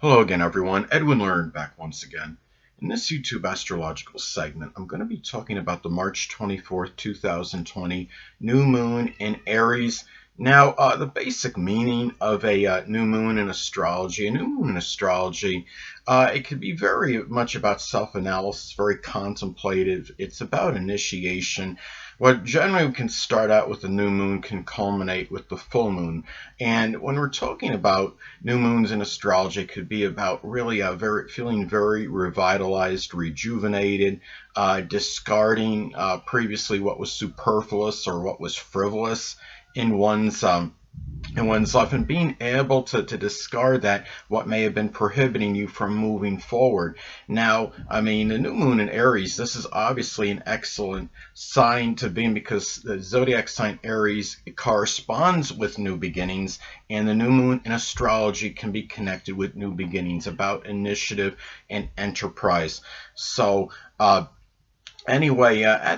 Hello again, everyone. Edwin Learnard back once again. In this YouTube astrological segment, I'm going to be talking about the March 24th, 2020 new moon in Aries. Now, the basic meaning of a new moon in astrology, it could be very much about self-analysis, very contemplative. It's about initiation. What generally can start out with the new moon can culminate with the full moon. And when we're talking about new moons in astrology, could be about really feeling very revitalized, rejuvenated, discarding previously what was superfluous or what was frivolous in one's life, and being able to discard that what may have been prohibiting you from moving forward. Now, I mean, the new moon in Aries, this is obviously an excellent sign to be in, because the zodiac sign Aries corresponds with new beginnings, and the new moon in astrology can be connected with new beginnings, about initiative and enterprise. So at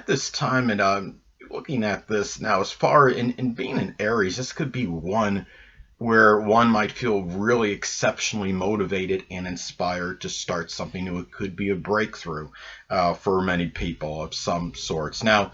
this time, and looking at this now, as far in being an Aries, this could be one where one might feel really exceptionally motivated and inspired to start something new. It could be a breakthrough for many people of some sorts. Now,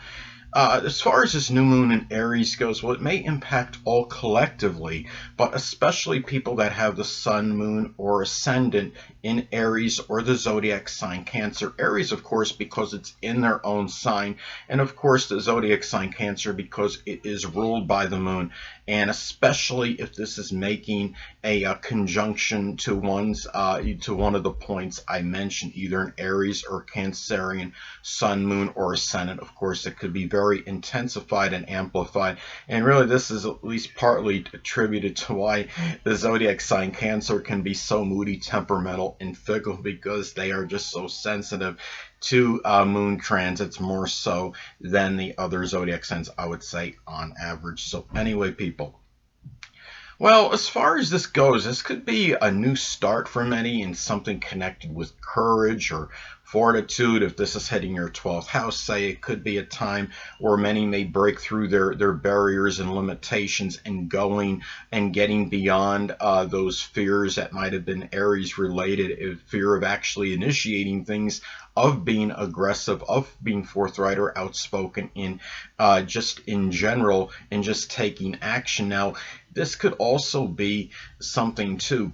as far as this new moon in Aries goes, well, it may impact all collectively, but especially people that have the sun, moon, or ascendant in Aries or the zodiac sign Cancer. Aries, of course, because it's in their own sign, and of course the zodiac sign Cancer because it is ruled by the moon, and especially if this is making a conjunction to one of the points I mentioned, either an Aries or Cancerian sun, moon, or ascendant. Of course, it could be very intensified and amplified, and really this is at least partly attributed to why the zodiac sign Cancer can be so moody, temperamental, and fickle, because they are just so sensitive to moon transits, more so than the other zodiac signs, I would say, on average. So anyway, people, well, as far as this goes, this could be a new start for many, and something connected with courage or fortitude. If this is hitting your 12th house, say, it could be a time where many may break through their barriers and limitations, and going and getting beyond those fears that might have been Aries related, fear of actually initiating things, of being aggressive, of being forthright or outspoken in just in general, and just taking action. Now, this could also be something too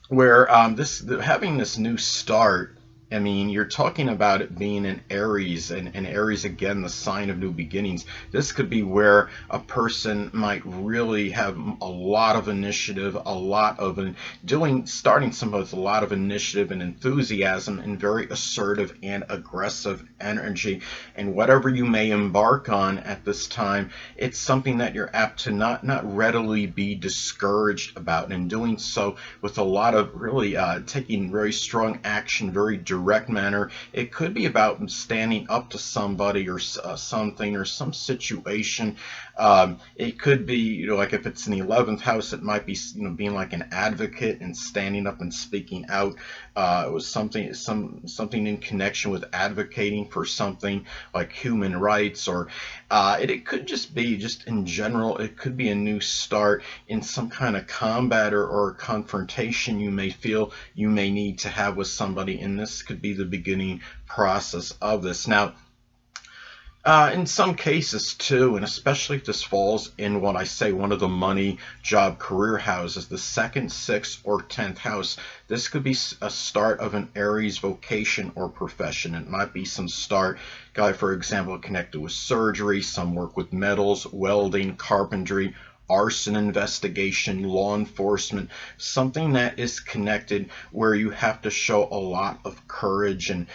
where having this new start, I mean, you're talking about it being an Aries, and Aries, again, the sign of new beginnings. This could be where a person might really have a lot of initiative, starting some with a lot of initiative and enthusiasm, and very assertive and aggressive energy. And whatever you may embark on at this time, it's something that you're apt to not readily be discouraged about, and doing so with a lot of really taking very strong action, very direct manner. It could be about standing up to somebody or something or some situation. It could be, like if it's in the 11th house, it might be, being like an advocate and standing up and speaking out. It was something in connection with advocating for something like human rights, or it could just be, just in general, it could be a new start in some kind of combat or confrontation you may feel you may need to have with somebody, and this could be the beginning process of this. Now, in some cases too, and especially if this falls in what I say, one of the money, job, career houses, the second, sixth, or 10th house, this could be a start of an Aries vocation or profession. It might be some start, guy, for example, connected with surgery, some work with metals, welding, carpentry, arson investigation, law enforcement, something that is connected where you have to show a lot of courage and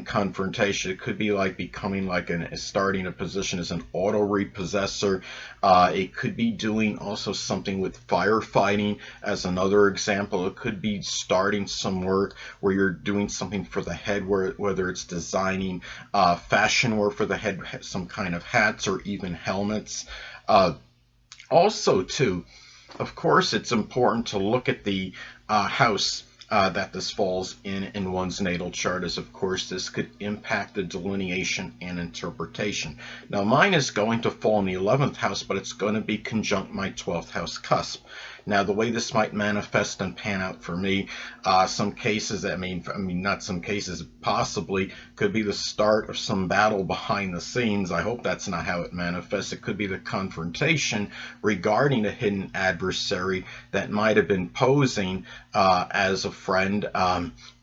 confrontation. It could be like becoming starting a position as an auto repossessor. It could be doing also something with firefighting as another example. It could be starting some work where you're doing something for the head, whether it's designing fashion wear for the head, some kind of hats or even helmets. Also, too, of course, it's important to look at the house that this falls in one's natal chart, as of course this could impact the delineation and interpretation. Now, mine is going to fall in the 11th house, but it's going to be conjunct my 12th house cusp. Now, the way this might manifest and pan out for me, some cases, I mean, not some cases, possibly could be the start of some battle behind the scenes. I hope that's not how it manifests. It could be the confrontation regarding a hidden adversary that might have been posing as a friend.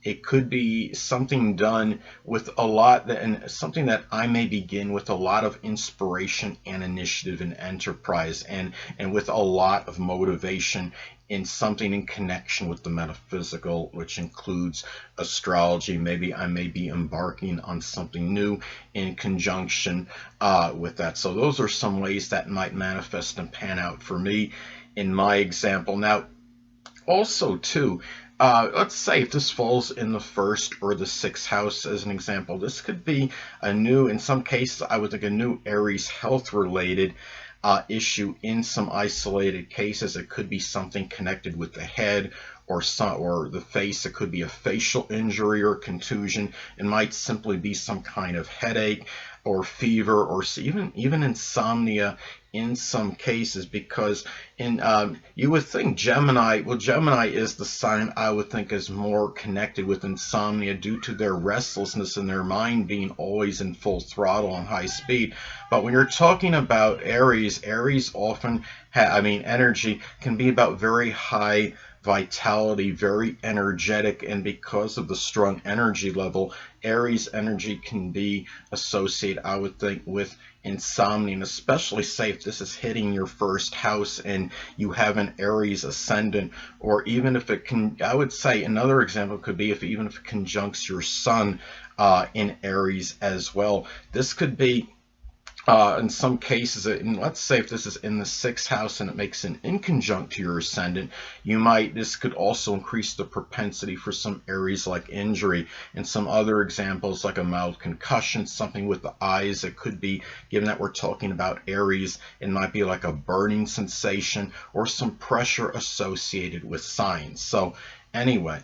It could be something done with a lot, and something that I may begin with a lot of inspiration and initiative and enterprise, and with a lot of motivation in something in connection with the metaphysical, which includes astrology. Maybe I may be embarking on something new in conjunction with that. So those are some ways that might manifest and pan out for me in my example. Now, also too, let's say if this falls in the first or the sixth house as an example, this could be a new, in some cases, I would think a new Aries health related issue in some isolated cases. It could be something connected with the head or the face. It could be a facial injury or contusion. It might simply be some kind of headache or fever, or even insomnia in some cases, because you would think Gemini, well, Gemini is the sign I would think is more connected with insomnia due to their restlessness and their mind being always in full throttle and high speed. But when you're talking about Aries, Aries often energy can be about very high vitality, very energetic, and because of the strong energy level, Aries energy can be associated, I would think, with insomnia, and especially say if this is hitting your first house and you have an Aries ascendant, or even if it can, I would say another example could be even if it conjuncts your sun in Aries as well. This could be in some cases, let's say if this is in the sixth house and it makes an inconjunct to your ascendant, this could also increase the propensity for some Aries-like injury. And some other examples, like a mild concussion, something with the eyes, it could be, given that we're talking about Aries, it might be like a burning sensation or some pressure associated with signs. So anyway,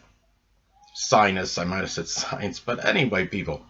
sinus, I might have said science, but anyway, people.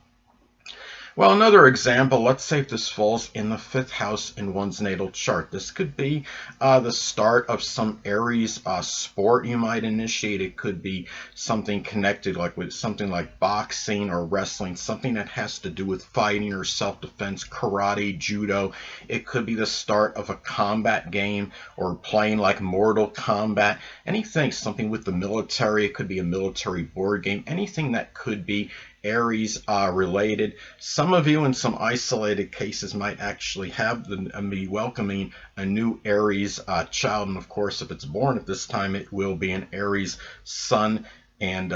Well, another example, let's say if this falls in the fifth house in one's natal chart. This could be the start of some Aries sport you might initiate. It could be something connected with something like boxing or wrestling, something that has to do with fighting or self-defense, karate, judo. It could be the start of a combat game or playing like Mortal Kombat. Anything, something with the military. It could be a military board game. Anything that could be Aries related. Some of you in some isolated cases might actually have be welcoming a new Aries child, and of course if it's born at this time it will be an Aries sun and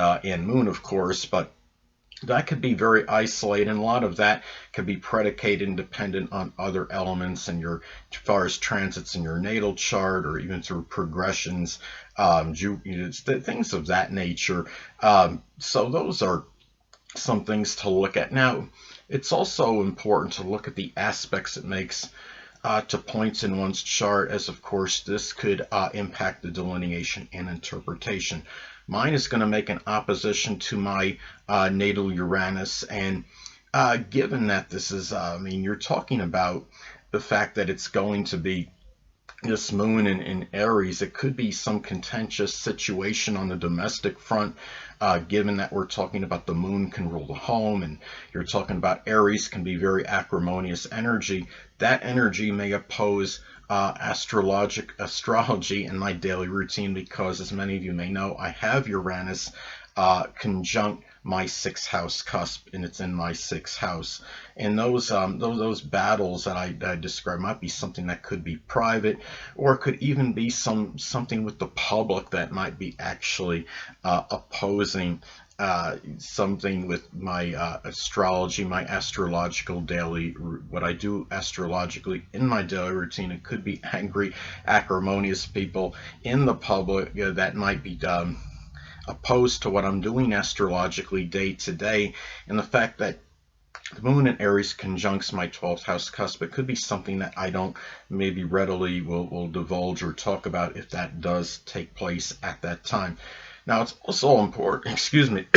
moon, of course, but that could be very isolated, and a lot of that could be predicated and dependent on other elements and as far as transits in your natal chart, or even through progressions, things of that nature. So those are some things to look at. Now, it's also important to look at the aspects it makes to points in one's chart, as of course this could impact the delineation and interpretation. Mine is going to make an opposition to my natal Uranus, and given that this is, you're talking about the fact that it's going to be this moon in Aries, it could be some contentious situation on the domestic front, given that we're talking about the moon can rule the home, and you're talking about Aries can be very acrimonious energy. That energy may oppose astrology in my daily routine, because, as many of you may know, I have Uranus conjunct my sixth house cusp, and it's in my sixth house. And those battles that I described might be something that could be private, or it could even be something with the public that might be actually opposing something with my astrology, my astrological daily, what I do astrologically in my daily routine. It could be angry, acrimonious people in the public that might be opposed to what I'm doing astrologically day to day. And the fact that the moon in Aries conjuncts my 12th house cusp, it could be something that I don't maybe readily will divulge or talk about if that does take place at that time. Now, it's also important, excuse me,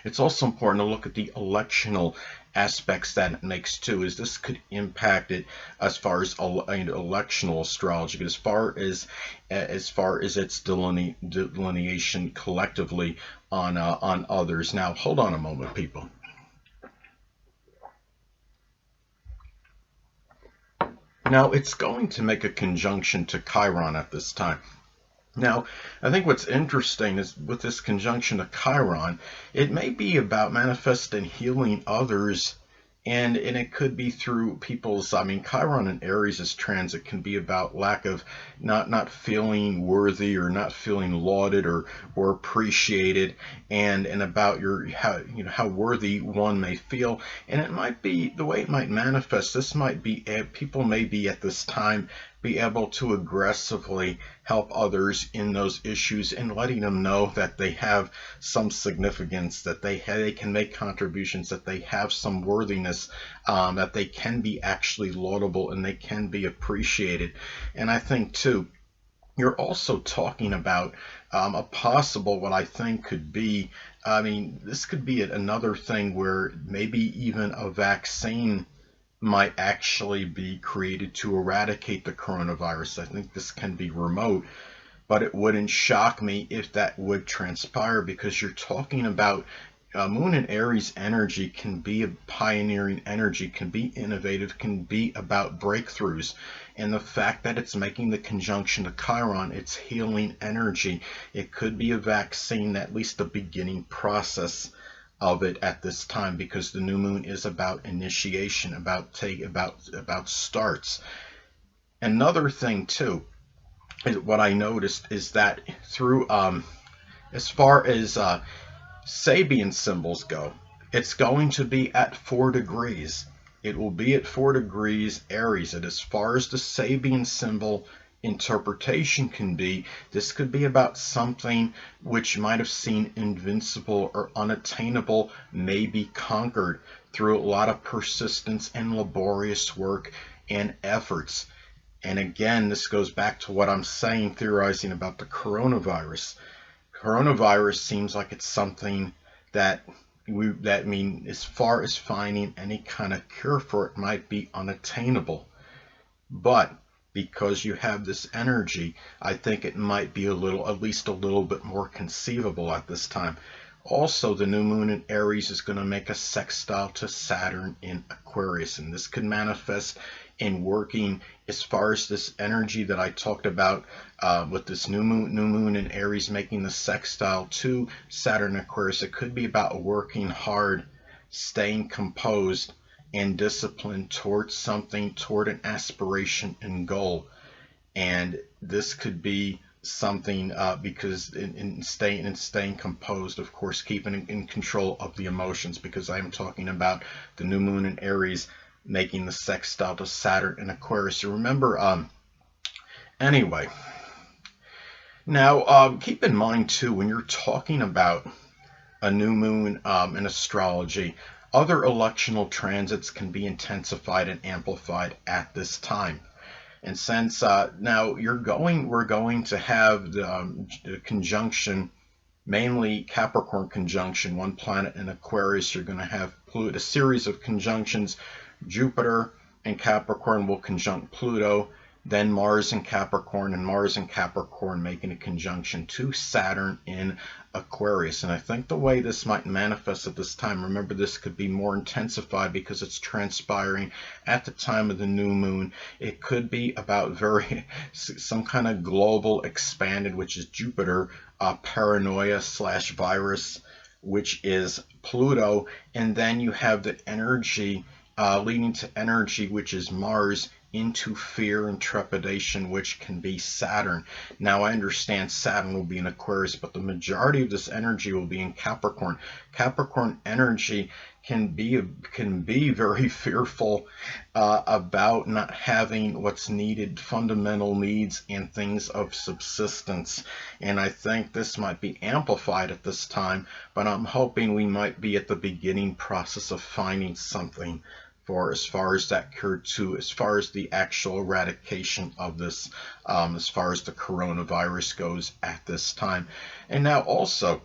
it's also important to look at the electional aspects that it makes too is this could impact it as far as electional astrology, as far as its delineation collectively on others. Now, hold on a moment, people. Now, it's going to make a conjunction to Chiron at this time. Now, I think what's interesting is with this conjunction to Chiron, it may be about manifesting healing others, and it could be through people's, I mean, Chiron in Aries' transit can be about lack of not feeling worthy or not feeling lauded or appreciated, and about how worthy one may feel. And it might be the way it might manifest. This might be people may be at this time be able to aggressively help others in those issues and letting them know that they have some significance, that they can make contributions, that they have some worthiness, that they can be actually laudable and they can be appreciated. And I think too, you're also talking about a possible, what I think could be, I mean, this could be another thing where maybe even a vaccine might actually be created to eradicate the coronavirus. I think this can be remote, but it wouldn't shock me if that would transpire, because you're talking about Moon in Aries energy can be a pioneering energy, can be innovative, can be about breakthroughs. And the fact that it's making the conjunction to Chiron, it's healing energy. It could be a vaccine, at least the beginning process of it at this time, because the new moon is about initiation, about starts. Another thing too is what I noticed is that through as far as Sabian symbols go, it's going to be at 4 degrees. It will be at 4 degrees Aries. And as far as the Sabian symbol interpretation can be, this could be about something which might have seemed invincible or unattainable may be conquered through a lot of persistence and laborious work and efforts. And again, this goes back to what I'm saying, theorizing about the coronavirus. Coronavirus seems like it's something that as far as finding any kind of cure for it might be unattainable. But because you have this energy, I think it might be at least a little bit more conceivable at this time. Also, the new moon in Aries is going to make a sextile to Saturn in Aquarius, and this could manifest in working as far as this energy that I talked about with this new moon in Aries making the sextile to Saturn in Aquarius. It could be about working hard, staying composed, and disciplined towards something, toward an aspiration and goal. And this could be something because in staying composed, of course, keeping in control of the emotions, because I'm talking about the new moon in Aries making the sextile to Saturn in Aquarius. You remember, anyway. Now, keep in mind too, when you're talking about a new moon in astrology, other electional transits can be intensified and amplified at this time. And since now we're going to have the conjunction, mainly Capricorn conjunction, one planet in Aquarius, you're going to have a series of conjunctions. Jupiter and Capricorn will conjunct Pluto, then Mars and Capricorn making a conjunction to Saturn in Aquarius. And I think the way this might manifest at this time, remember, this could be more intensified because it's transpiring at the time of the new moon. It could be about some kind of global expanded, which is Jupiter, paranoia / virus, which is Pluto, and then you have the energy leading to energy, which is Mars, into fear and trepidation, which can be Saturn. Now, I understand Saturn will be in Aquarius, but the majority of this energy will be in Capricorn. Capricorn energy can be very fearful about not having what's needed, fundamental needs and things of subsistence. And I think this might be amplified at this time, but I'm hoping we might be at the beginning process of finding something for as far as that cure too, as far as the actual eradication of this, as far as the coronavirus goes at this time. And now also,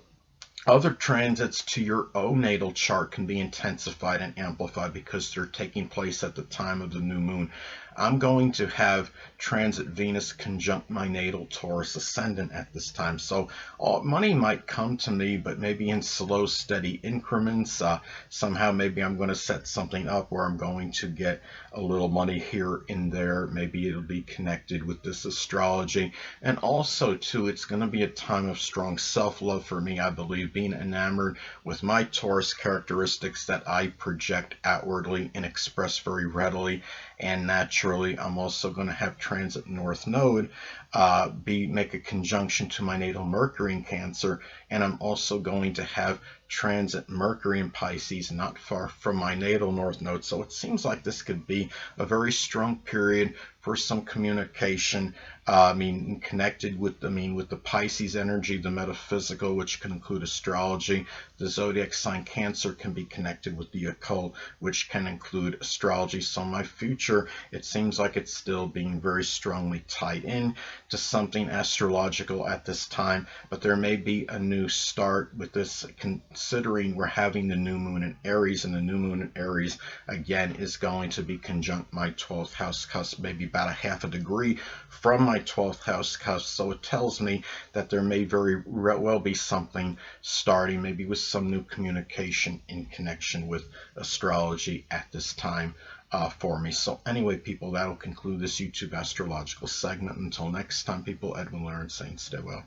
Other transits to your own natal chart can be intensified and amplified because they're taking place at the time of the new moon. I'm going to have transit Venus conjunct my natal Taurus ascendant at this time. So money might come to me, but maybe in slow, steady increments. Somehow maybe I'm going to set something up where I'm going to get a little money here and there. Maybe it'll be connected with this astrology. And also, too, it's going to be a time of strong self-love for me, I believe, being enamored with my Taurus characteristics that I project outwardly and express very readily and naturally. I'm also going to have transit North Node make a conjunction to my natal Mercury in Cancer, and I'm also going to have transit Mercury in Pisces not far from my natal North Node. So it seems like this could be a very strong period for some communication. Connected with the Pisces energy, the metaphysical, which can include astrology. The zodiac sign Cancer can be connected with the occult, which can include astrology. So my future, it seems like it's still being very strongly tied in to something astrological at this time, but there may be a new start with this, considering we're having the new moon in Aries, and the new moon in Aries again is going to be conjunct my 12th house cusp, maybe about a half a degree from my 12th house cusp. So it tells me that there may very well be something starting, maybe with some new communication in connection with astrology at this time for me. So anyway, people, that'll conclude this YouTube astrological segment. Until next time, people, Edwin Learnard saying stay well.